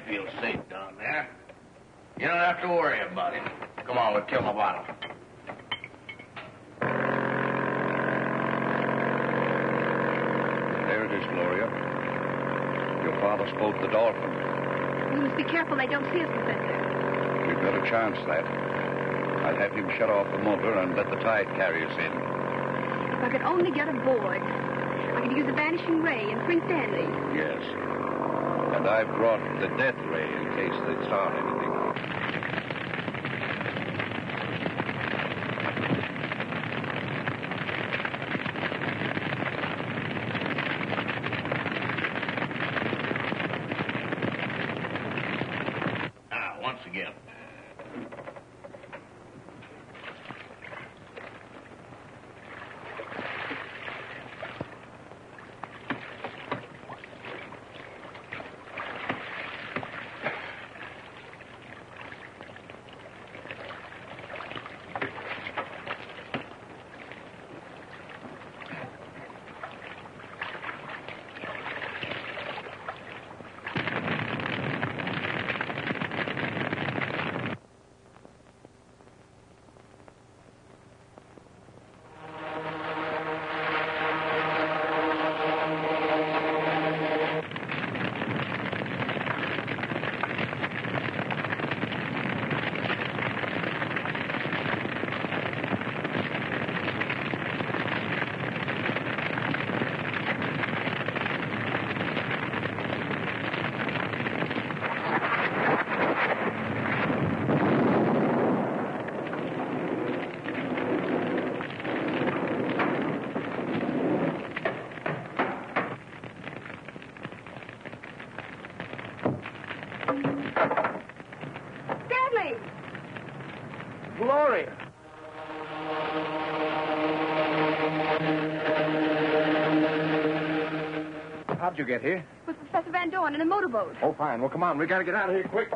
feel safe down there. You don't have to worry about him. Come on, we'll kill the bottle. There it is, Gloria. Your father spoke the dolphin. We must be careful they don't see us, Professor. We've got a chance, that. I'll have him shut off the motor and let the tide carry us in. If I could only get aboard, I could use the vanishing ray and free Stanley. Yes. And I've brought the death ray in case they start anything. Once again. Gloria. How'd you get here? With Professor Van Dorn in a motorboat. Oh, fine. Well, come on. We gotta get out of here quick.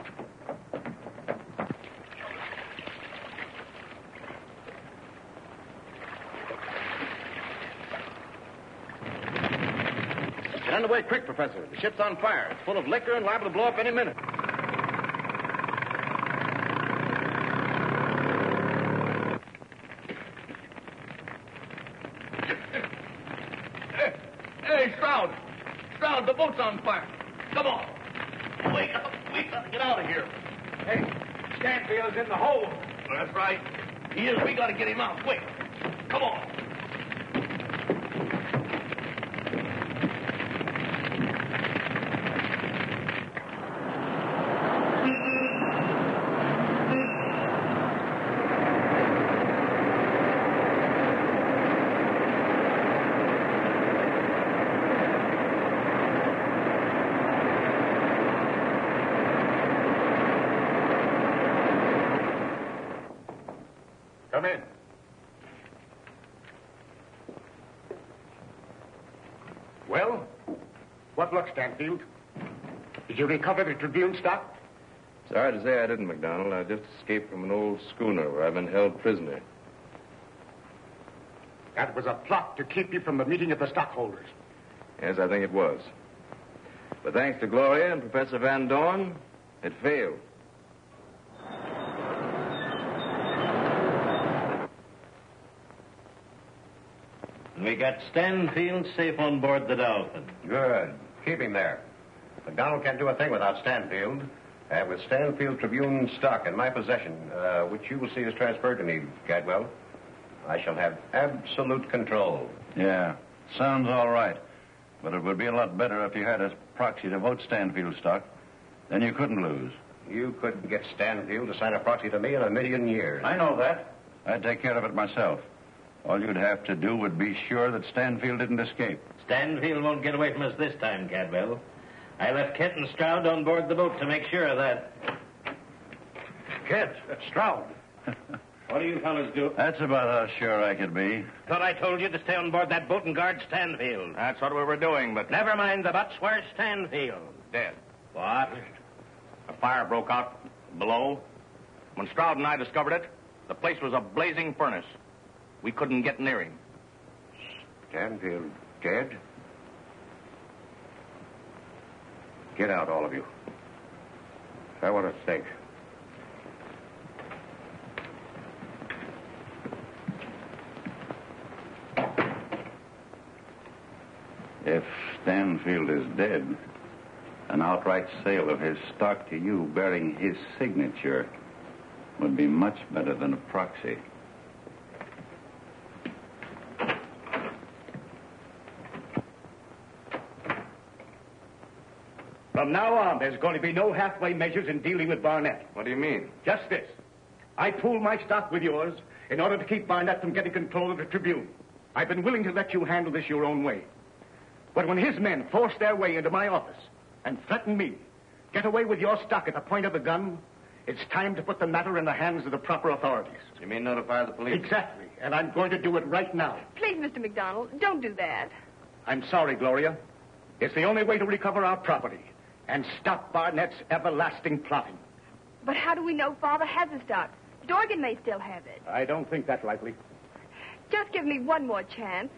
Get underway quick, Professor. The ship's on fire. It's full of liquor and liable to blow up any minute. Hey, Stroud. Stroud, the boat's on fire. Come on. Wake up. We gotta get out of here. Hey, Stanfield's in the hole. That's right. He is. We gotta get him out. Quick. Come on. Come in. Well, what luck, Stanfield? Did you recover the Tribune stock? Sorry to say I didn't, McDonald. I just escaped from an old schooner where I've been held prisoner. That was a plot to keep you from the meeting of the stockholders. Yes, I think it was. But thanks to Gloria and Professor Van Dorn, it failed. We got Stanfield safe on board the Dolphin. Good. Keep him there. McDonald can't do a thing without Stanfield. With Stanfield Tribune stock in my possession, which you will see is transferred to me, Cadwell, I shall have absolute control. Yeah, sounds all right. But it would be a lot better if you had a proxy to vote Stanfield stock. Then you couldn't lose. You couldn't get Stanfield to sign a proxy to me in a million years. I know that. I'd take care of it myself. All you'd have to do would be sure that Stanfield didn't escape. Stanfield won't get away from us this time, Cadwell. I left Kent and Stroud on board the boat to make sure of that. Kent, Stroud. What do you fellas do? That's about how sure I could be. Thought I told you to stay on board that boat and guard Stanfield. That's what we were doing, but... Never mind the buts. Where's Stanfield? Dead. What? A fire broke out below. When Stroud and I discovered it, the place was a blazing furnace. We couldn't get near him. Stanfield dead? Get out, all of you. I want to think. If Stanfield is dead, an outright sale of his stock to you bearing his signature would be much better than a proxy. From now on, there's going to be no halfway measures in dealing with Barnett. What do you mean? Just this. I pooled my stock with yours in order to keep Barnett from getting control of the Tribune. I've been willing to let you handle this your own way. But when his men forced their way into my office and threatened me, get away with your stock at the point of the gun, it's time to put the matter in the hands of the proper authorities. You mean notify the police? Exactly. And I'm going to do it right now. Please, Mr. McDonald, don't do that. I'm sorry, Gloria. It's the only way to recover our property and stop Barnett's everlasting plotting. But how do we know Father has the stock? Dorgan may still have it. I don't think that's likely. Just give me one more chance.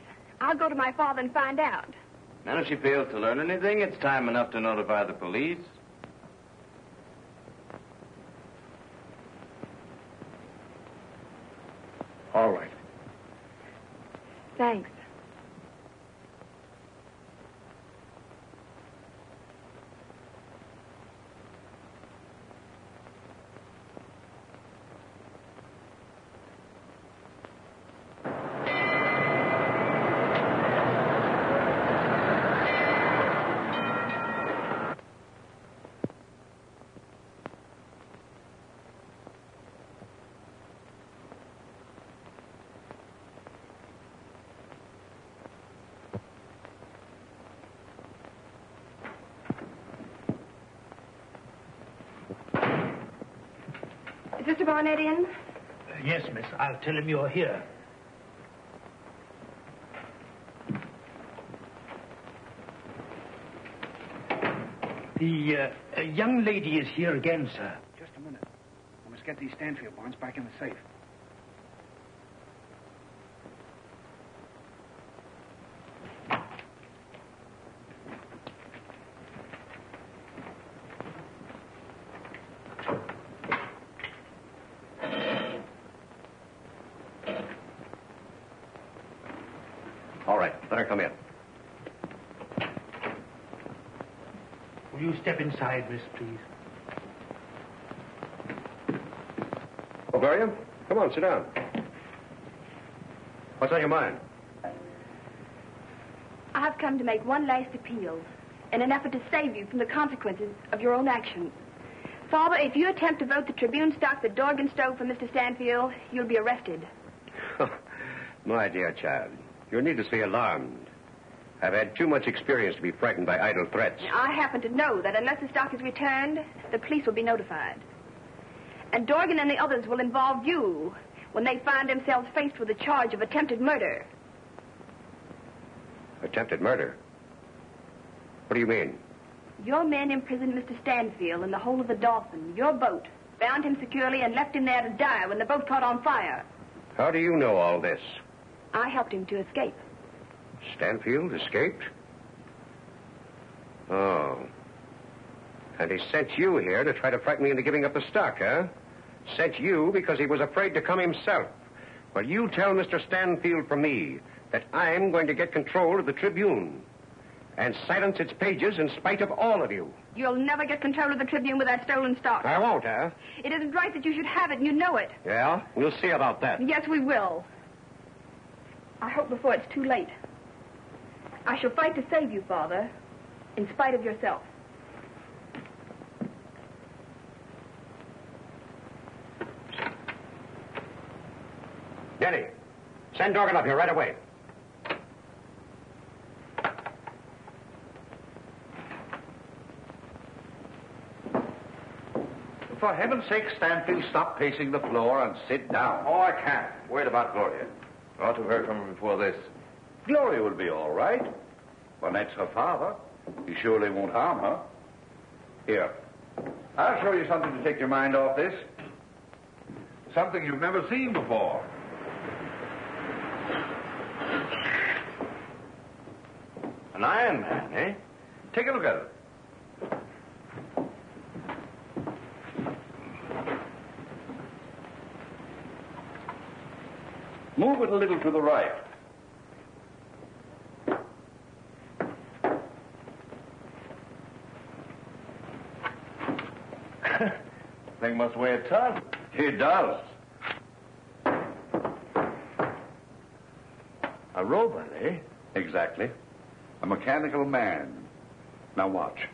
I'll go to my father and find out. Now, if she fails to learn anything, it's time enough to notify the police. All right. Thanks. Is Mr. Barnett in? Yes, miss. I'll tell him you're here. The young lady is here again, sir. Just a minute. I must get these Stanfield bonds back in the safe. All right, let her come in. Will you step inside, miss, please? Oh, Gloria, come on, sit down. What's on your mind? I've come to make one last appeal in an effort to save you from the consequences of your own actions. Father, if you attempt to vote the Tribune stock that Dorgan stole from Mr. Stanfield, you'll be arrested. My dear child, you're needlessly alarmed. I've had too much experience to be frightened by idle threats. I happen to know that unless the stock is returned, the police will be notified. And Dorgan and the others will involve you when they find themselves faced with the charge of attempted murder. Attempted murder? What do you mean? Your men imprisoned Mr. Stanfield in the hold of the Dolphin, your boat, bound him securely and left him there to die when the boat caught on fire. How do you know all this? I helped him to escape. Stanfield escaped? Oh. And he sent you here to try to frighten me into giving up the stock, huh? Sent you because he was afraid to come himself. Well, you tell Mr. Stanfield from me that I'm going to get control of the Tribune and silence its pages in spite of all of you. You'll never get control of the Tribune with that stolen stock. I won't, huh? It isn't right that you should have it, and you know it. Yeah? We'll see about that. Yes, we will. I hope before it's too late. I shall fight to save you, Father, in spite of yourself. Denny, send Dorgan up here right away. For heaven's sake, Stanfield, stop pacing the floor and sit down. Oh, I can't. Worried about Gloria. Ought to have heard from her before this. Gloria will be all right. Barnett's her father. He surely won't harm her. Here. I'll show you something to take your mind off this. Something you've never seen before. An Iron Man, eh? Take a look at it. Move it a little to the right. Thing must weigh a ton. It does. A robot, eh? Exactly. A mechanical man. Now watch.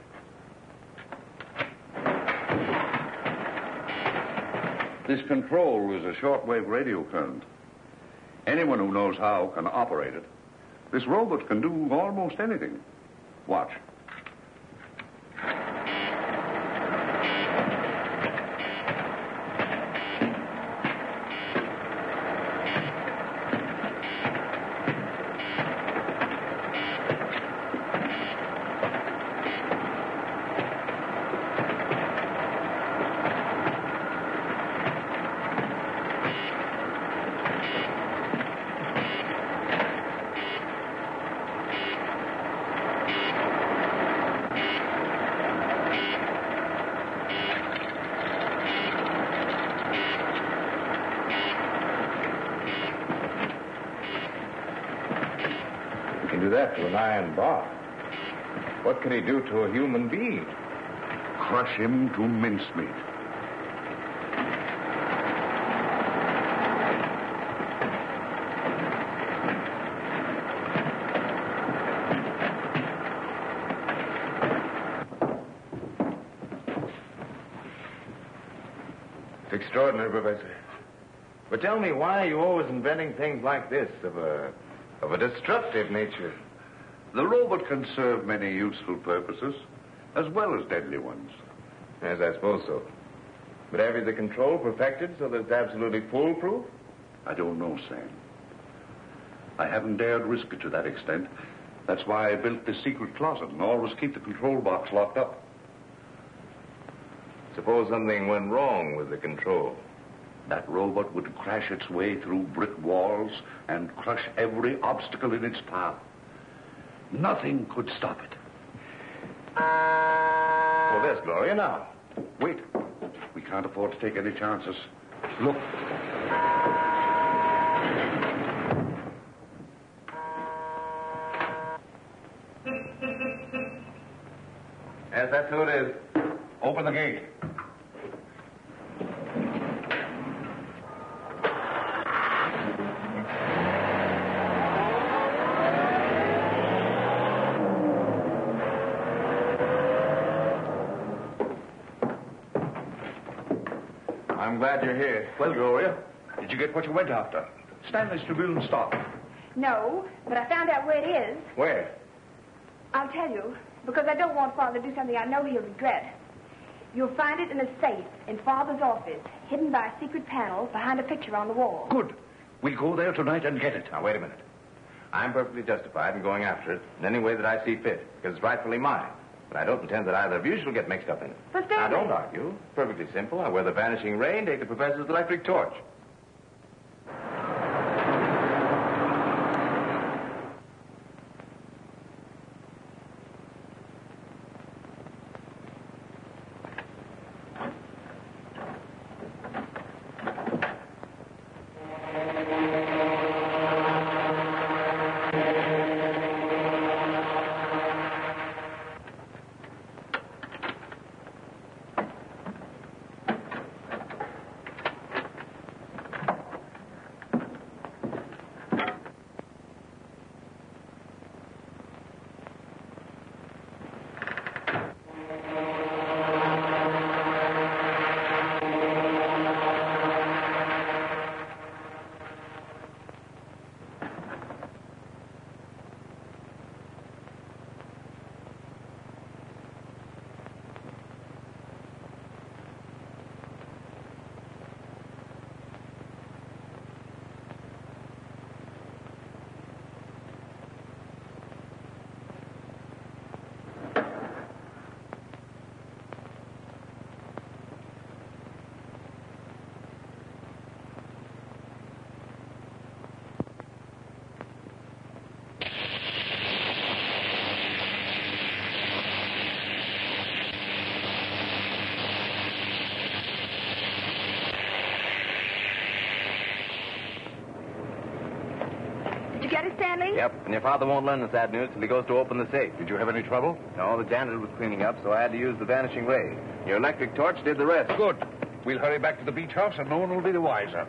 This control is a shortwave radio current. Anyone who knows how can operate it. This robot can do almost anything. Watch. Do that to an iron bar. What can he do to a human being? Crush him to mincemeat. It's extraordinary, Professor. But tell me, why are you always inventing things like this of a destructive nature? The robot can serve many useful purposes, as well as deadly ones. Yes, I suppose so. But have you the control perfected so that it's absolutely foolproof? I don't know, Sam. I haven't dared risk it to that extent. That's why I built this secret closet and always keep the control box locked up. Suppose something went wrong with the control. That robot would crash its way through brick walls and crush every obstacle in its path. Nothing could stop it. Well, there's Gloria now. Wait. We can't afford to take any chances. Look. Yes, that's who it is. Open the gate. I'm glad you're here. Well, Gloria, did you get what you went after? Stanley's Tribune stock. No, but I found out where it is. Where? I'll tell you, because I don't want Father to do something I know he'll regret. You'll find it in a safe in Father's office, hidden by a secret panel behind a picture on the wall. Good. We'll go there tonight and get it. Now, wait a minute. I'm perfectly justified in going after it in any way that I see fit, because it's rightfully mine. But I don't intend that either of you shall get mixed up in it. So Stanley. Now, don't argue. It's perfectly simple. I wear the vanishing ray and take the professor's electric torch. get it, Stanley? Yep, and your father won't learn the sad news till he goes to open the safe. Did you have any trouble? No, the janitor was cleaning up, so I had to use the vanishing ray. Your electric torch did the rest. Good. We'll hurry back to the beach house and no one will be the wiser.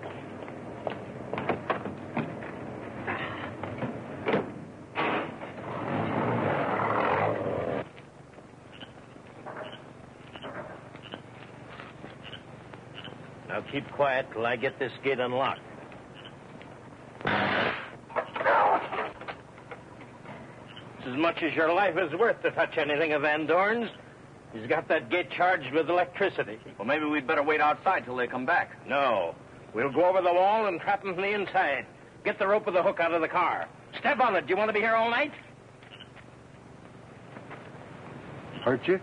Now keep quiet till I get this gate unlocked. It's as much as your life is worth to touch anything of Van Dorn's. He's got that gate charged with electricity. Well, maybe we'd better wait outside till they come back. No. We'll go over the wall and trap him from the inside. Get the rope of the hook out of the car. Step on it. Do you want to be here all night? Hurt you?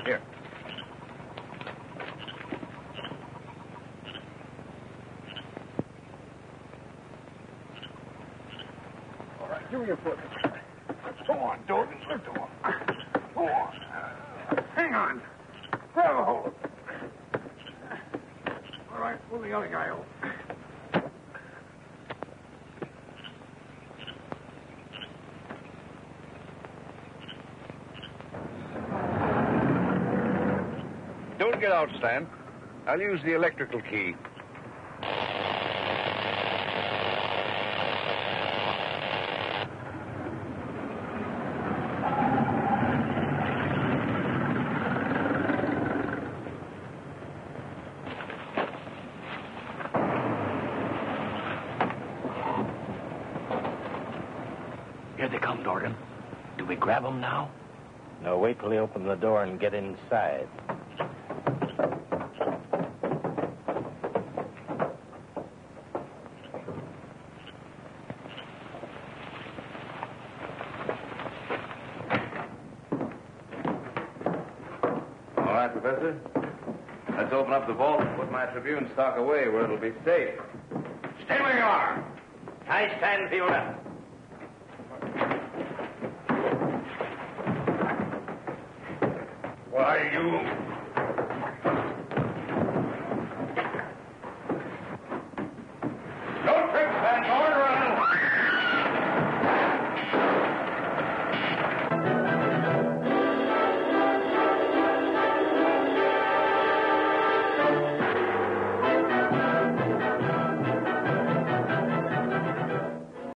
Here. All right, give me your foot. Go on, Dorgan. Let's go on. Go on. Hang on. Grab a hold. All right, pull the other guy over. Don't get out, Stan. I'll use the electrical key. Here they come, Dorgan. Do we grab them now? No, wait till they open the door and get inside. All right, Professor. Let's open up the vault and put my Tribune stock away where it'll be safe. Stay where you are. Tie Stanfield up. Why, you